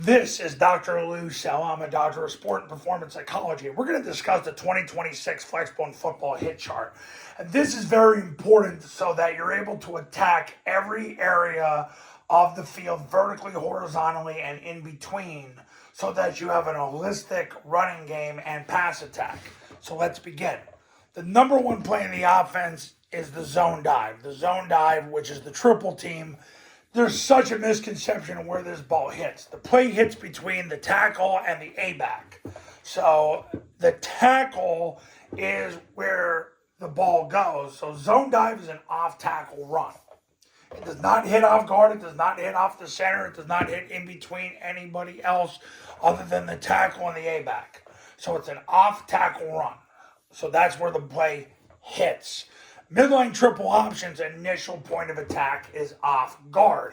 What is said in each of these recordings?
This is Dr. Lou Sell. I'm a doctor of sport and performance psychology. We're going to discuss the 2026 Flexbone Football Hit Chart. And this is very important so that you're able to attack every area of the field vertically, horizontally, and in between so that you have an holistic running game and pass attack. So let's begin. The number one play in the offense is the zone dive. The zone dive, which is the triple team. There's such a misconception of where this ball hits. The play hits between the tackle and the A-back. So the tackle is where the ball goes. So zone dive is an off-tackle run. It does not hit off guard. It does not hit off the center. It does not hit in between anybody else other than the tackle and the A-back. So it's an off-tackle run. So that's where the play hits. Midline triple options initial point of attack is off guard.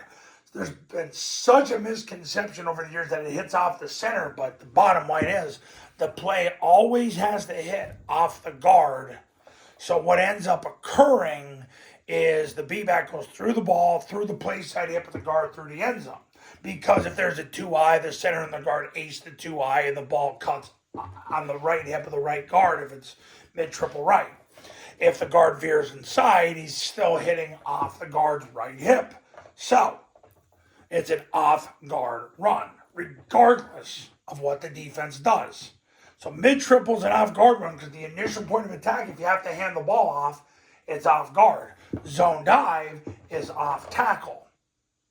There's been such a misconception over the years that it hits off the center, but the bottom line is the play always has to hit off the guard. So what ends up occurring is the B-back goes through the ball, through the play side hip of the guard, through the end zone. Because if there's a 2-eye, the center and the guard ace the 2-eye and the ball cuts on the right hip of the right guard if it's mid-triple right. If the guard veers inside, he's still hitting off the guard's right hip. So, it's an off-guard run, regardless of what the defense does. So, mid-triple is an off-guard run because the initial point of attack, if you have to hand the ball off, it's off-guard. Zone dive is off-tackle.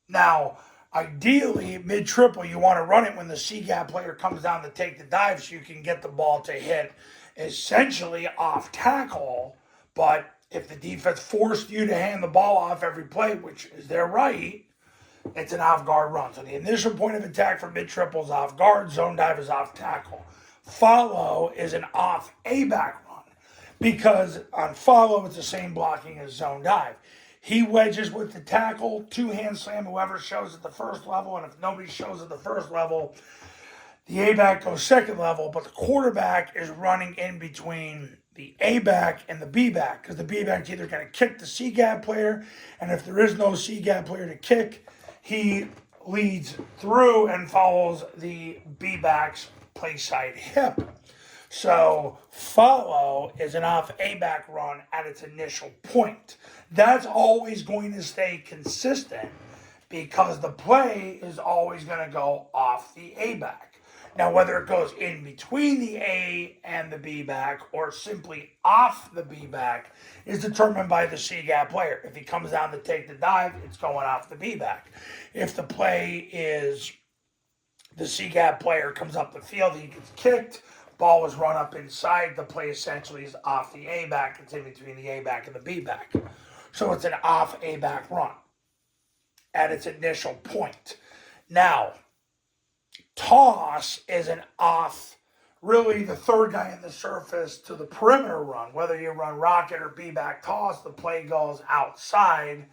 Now, ideally, mid-triple, you want to run it when the C-gap player comes down to take the dive so you can get the ball to hit essentially off-tackle. But if the defense forced you to hand the ball off every play, which is their right, it's an off-guard run. So the initial point of attack for mid-triple is off-guard, zone dive is off-tackle. Follow is an off-A-back run because on follow, it's the same blocking as zone dive. He wedges with the tackle, two-hand slam, whoever shows at the first level, and if nobody shows at the first level, the A-back goes second level, but the quarterback is running in between the A-back and the B-back because the B-back's either going to kick the C-gap player, and if there is no C-gap player to kick, he leads through and follows the B-back's play side hip. So follow is an off A-back run at its initial point. That's always going to stay consistent because the play is always going to go off the A-back. Now, whether it goes in between the A and the B back or simply off the B back is determined by the C-gap player. If he comes down to take the dive, it's going off the B back. If the play is the C-gap player comes up the field, he gets kicked, ball is run up inside, the play essentially is off the A back. It's in between the A back and the B back. So it's an off A back run at its initial point. Now, toss is an off, really the third guy in the surface to the perimeter run. Whether you run rocket or B-back toss, the play goes outside.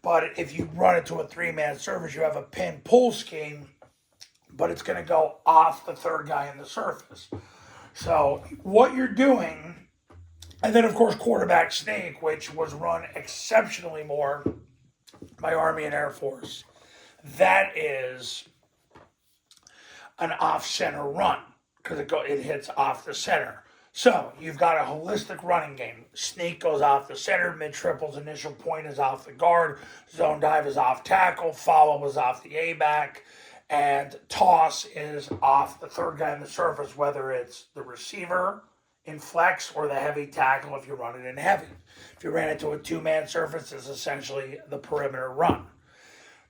But if you run it to a three-man surface, you have a pin-pull scheme, but it's going to go off the third guy in the surface. So what you're doing, and then of course quarterback snake, which was run exceptionally more by Army and Air Force, that is an off-center run because it hits off the center. So you've got a holistic running game. Sneak goes off the center. Mid-triple's initial point is off the guard. Zone dive is off tackle. Follow is off the A-back. And toss is off the third guy in the surface, whether it's the receiver in flex or the heavy tackle if you run it in heavy. If you ran it to a two-man surface, it's essentially the perimeter run.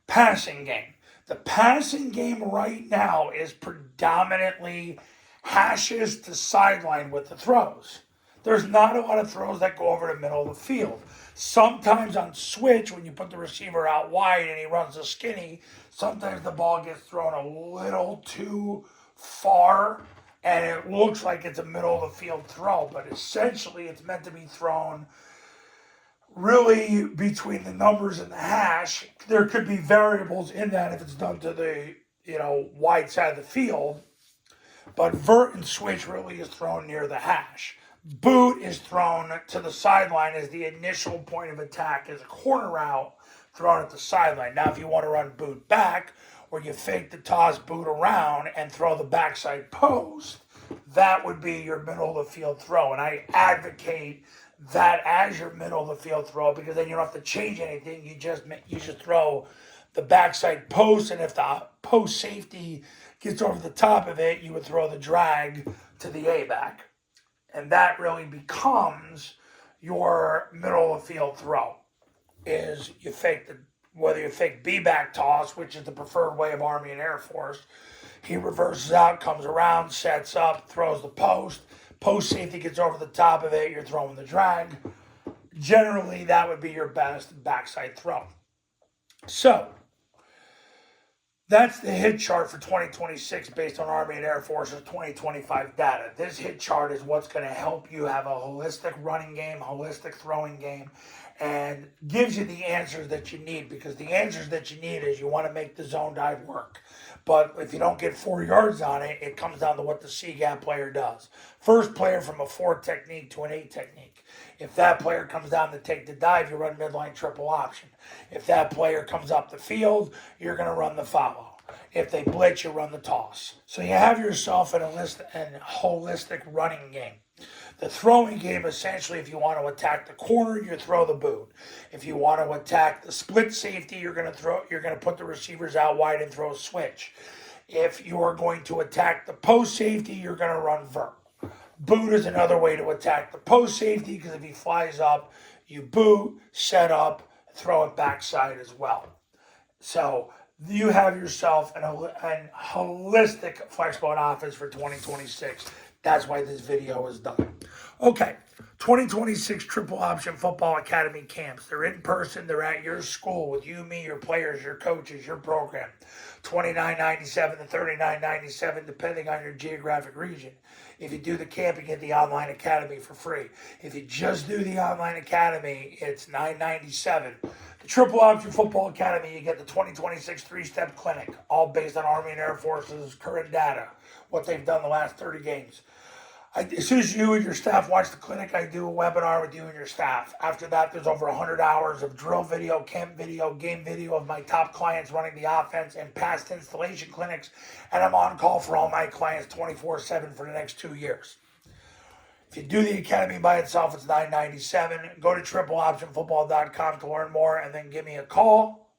Passing game. The passing game right now is predominantly hashes to sideline with the throws. There's not a lot of throws that go over the middle of the field. Sometimes on switch, when you put the receiver out wide and he runs a skinny, sometimes the ball gets thrown a little too far and it looks like it's a middle of the field throw, but essentially it's meant to be thrown really between the numbers and the hash. There could be variables in that if it's done to the wide side of the field, but vert and switch really is thrown near the hash. Boot is thrown to the sideline as the initial point of attack is a corner route thrown at the sideline. Now, if you want to run boot back, or you fake the toss, boot around, and throw the backside post, that would be your middle of the field throw. And I advocate that as your middle of the field throw, because then you don't have to change anything. You just throw the backside post, and if the post safety gets over the top of it, you would throw the drag to the A-back. And that really becomes your middle of the field throw. Is you fake whether you fake B-back toss, which is the preferred way of Army and Air Force. He reverses out, comes around, sets up, throws the post. Post safety gets over the top of it, you're throwing the drag. Generally, that would be your best backside throw. So, that's the hit chart for 2026 based on Army and Air Force's 2025 data. This hit chart is what's going to help you have a holistic running game, holistic throwing game, and gives you the answers that you need, because the answers that you need is you want to make the zone dive work. But if you don't get 4 yards on it, it comes down to what the C-gap player does. First player from a 4 technique to an 8 technique. If that player comes down to take the dive, you run midline triple option. If that player comes up the field, you're going to run the follow. If they blitz, you run the toss. So you have yourself an holistic running game. The throwing game, essentially, if you want to attack the corner, you throw the boot. If you want to attack the split safety, you're going to put the receivers out wide and throw a switch. If you are going to attack the post safety, you're going to run vert. Boot is another way to attack the post safety, because if he flies up, you boot, set up, throw it backside as well. So you have yourself an holistic Flexbone offense for 2026. That's why this video is done. Okay, 2026 Triple Option Football Academy camps. They're in person. They're at your school with you, me, your players, your coaches, your program. $29.97 to $39.97, depending on your geographic region. If you do the camp, you get the online academy for free. If you just do the online academy, it's $9.97. The Triple Option Football Academy, you get the 2026 three-step clinic, all based on Army and Air Force's current data, what they've done the last 30 games. As soon as you and your staff watch the clinic, I do a webinar with you and your staff. After that, there's over 100 hours of drill video, camp video, game video of my top clients running the offense and past installation clinics. And I'm on call for all my clients 24/7 for the next 2 years. If you do the academy by itself, it's $9.97. Go to tripleoptionfootball.com to learn more, and then give me a call.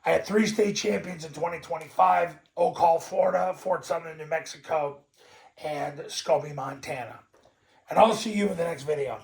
I had 3 state champions in 2025, Oak Hall, Florida, Fort Sumner, New Mexico, and Scobie, Montana. And I'll see you in the next video.